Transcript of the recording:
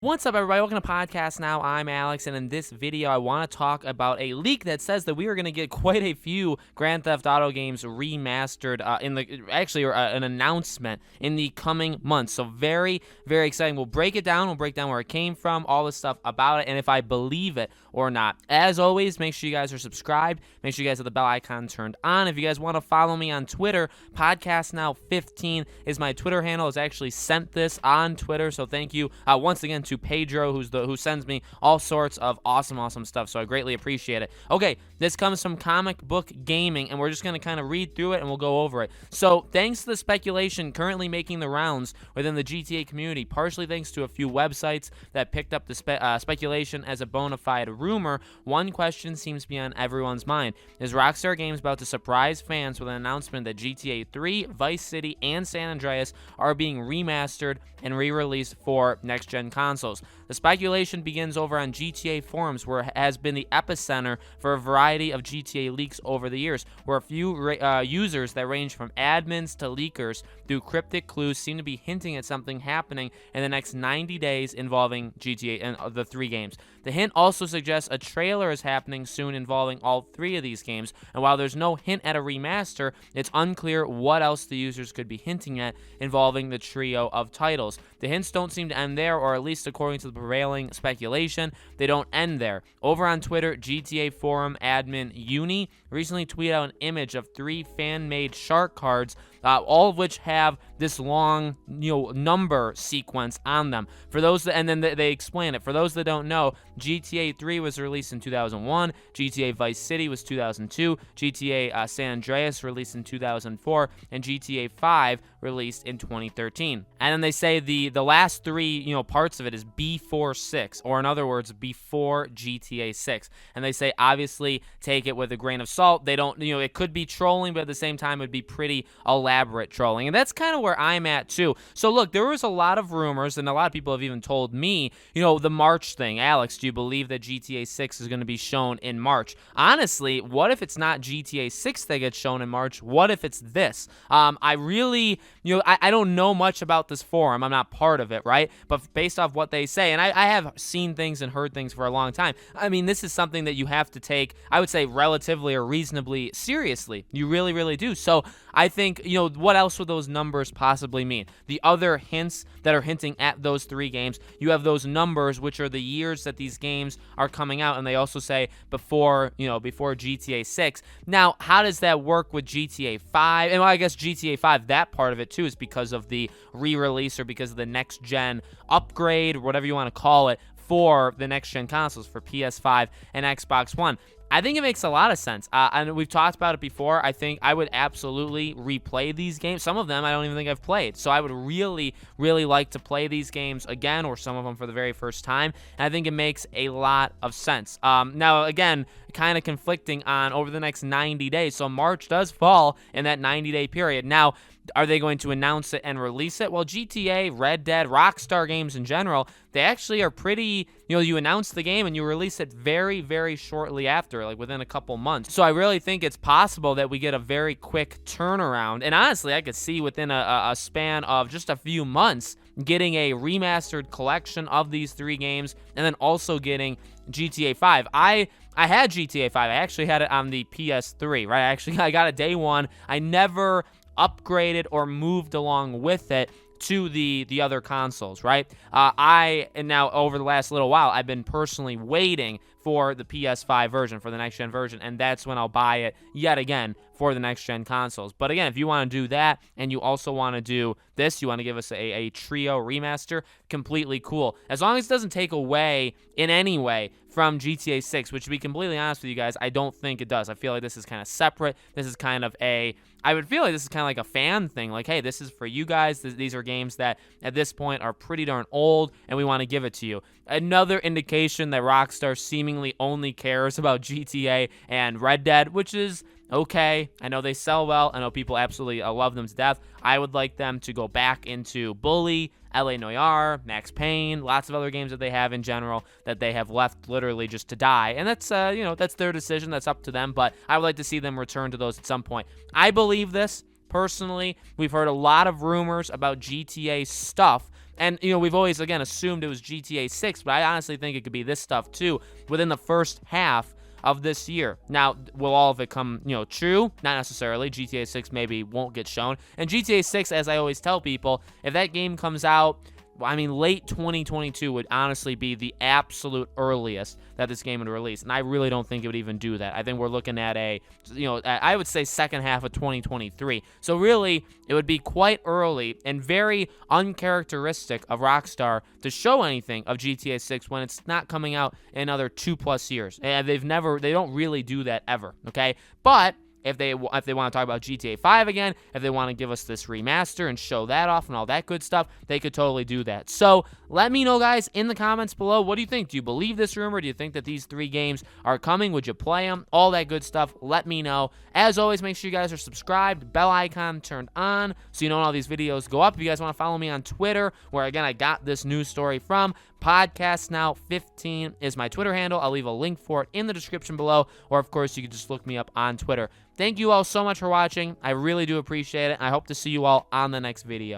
What's up, everybody? Welcome to Podcast Now. I'm Alex, and in this video, I want to talk about a leak that says that we are going to get quite a few Grand Theft Auto games remastered an announcement in the coming months. So very, very exciting. We'll break it down. We'll break down where it came from, all this stuff about it, and if I believe it or not. As always, make sure you guys are subscribed. Make sure you guys have the bell icon turned on. If you guys want to follow me on Twitter, Podcast Now 15 is my Twitter handle. It's actually sent this on Twitter, so thank you once again to Pedro, who sends me all sorts of awesome stuff, so I greatly appreciate it. Okay, this comes from Comic Book Gaming, and we're just going to kind of read through it, and we'll go over it. So, thanks to the speculation currently making the rounds within the GTA community, partially thanks to a few websites that picked up the speculation as a bona fide rumor, one question seems to be on everyone's mind. Is Rockstar Games about to surprise fans with an announcement that GTA 3, Vice City, and San Andreas are being remastered and re-released for next-gen consoles? The speculation begins over on GTA forums, where it has been the epicenter for a variety of GTA leaks over the years, where a few users that range from admins to leakers through cryptic clues seem to be hinting at something happening in the next 90 days involving GTA and the three games. The hint also suggests a trailer is happening soon involving all three of these games, and while there's no hint at a remaster, it's unclear what else the users could be hinting at involving the trio of titles. The hints don't seem to end there, or at least according to the prevailing speculation, they don't end there. Over on Twitter, GTA forum admin Uni recently tweeted out an image of 3 fan-made shark cards, all of which have this long, number sequence on them. For those and then they explain it. For those that don't know, GTA 3 was released in 2001, GTA Vice City was 2002, GTA San Andreas released in 2004, and GTA 5 released in 2013. And then they say the last 3, parts of it is before 6, or in other words, before GTA 6. And they say obviously take it with a grain of salt. They don't, it could be trolling, but at the same time, it'd be pretty elaborate trolling. And that's kind of where I'm at too. So look, there was a lot of rumors, and a lot of people have even told me, the March thing. Alex, do you believe that GTA 6 is going to be shown in March? Honestly, what if it's not GTA 6 that gets shown in March? What if it's this? I really, I don't know much about this forum. I'm not part of it, right? But based off what they say, and I have seen things and heard things for a long time. I mean, this is something that you have to take, I would say, relatively or reasonably seriously. You really, really do. So I think, what else would those numbers possibly mean? The other hints that are hinting at those 3 games, you have those numbers, which are the years that these games are coming out, and they also say before GTA 6. Now, how does that work with GTA 5? And I guess GTA 5, that part of it too, is because of the re-release or because of the next-gen upgrade, or whatever you want to call it, for the next-gen consoles, for PS5 and Xbox One. I think it makes a lot of sense, and we've talked about it before. I think I would absolutely replay these games. Some of them I don't even think I've played, so I would really, really like to play these games again, or some of them for the very first time, and I think it makes a lot of sense. Now, again, kind of conflicting on over the next 90 days, so March does fall in that 90-day period. Now, are they going to announce it and release it? Well, GTA, Red Dead, Rockstar games in general, they actually are pretty, you announce the game and you release it very, very shortly after, like within a couple months. So I really think it's possible that we get a very quick turnaround. And honestly, I could see within a span of just a few months getting a remastered collection of these 3 games, and then also getting GTA 5. I had GTA 5. I actually had it on the PS3, right? I got it day one. I never upgraded or moved along with it to the other consoles, right? And now over the last little while, I've been personally waiting for the PS5 version, for the next-gen version, and that's when I'll buy it yet again for the next-gen consoles. But again, if you want to do that, and you also want to do this, you want to give us a trio remaster, completely cool. As long as it doesn't take away in any way from GTA 6, which to be completely honest with you guys, I don't think it does. I feel like this is kind of separate. This is kind of I would feel like this is kind of like a fan thing. Like, hey, this is for you guys. These are games that at this point are pretty darn old, and we want to give it to you. Another indication that Rockstar seemingly only cares about GTA and Red Dead, which is okay. I know they sell well. I know people absolutely love them to death. I would like them to go back into Bully, LA Noire, Max Payne, lots of other games that they have in general that they have left literally just to die. And that's, that's their decision. That's up to them. But I would like to see them return to those at some point. I believe this. Personally, we've heard a lot of rumors about GTA stuff And, you know, we've always, again, assumed it was GTA 6, but I honestly think it could be this stuff too within the first half of this year. Now, will all of it come, you know, true? Not necessarily. GTA 6 maybe won't get shown. And GTA 6, as I always tell people, if that game comes out, I mean, late 2022 would honestly be the absolute earliest that this game would release. And I really don't think it would even do that. I think we're looking at I would say second half of 2023. So really, it would be quite early and very uncharacteristic of Rockstar to show anything of GTA 6 when it's not coming out in another 2+ years. And they don't really do that ever, okay? But if they want to talk about GTA 5 again, if they want to give us this remaster and show that off and all that good stuff, they could totally do that. So let me know, guys, in the comments below. What do you think? Do you believe this rumor? Do you think that these 3 games are coming? Would you play them? All that good stuff. Let me know. As always, make sure you guys are subscribed, bell icon turned on, so you know when all these videos go up. If you guys want to follow me on Twitter, where, again, I got this news story from, Podcast Now 15 is my Twitter handle. I'll leave a link for it in the description below, or of course you can just look me up on Twitter. Thank you all so much for watching. I really do appreciate it. I hope to see you all on the next video.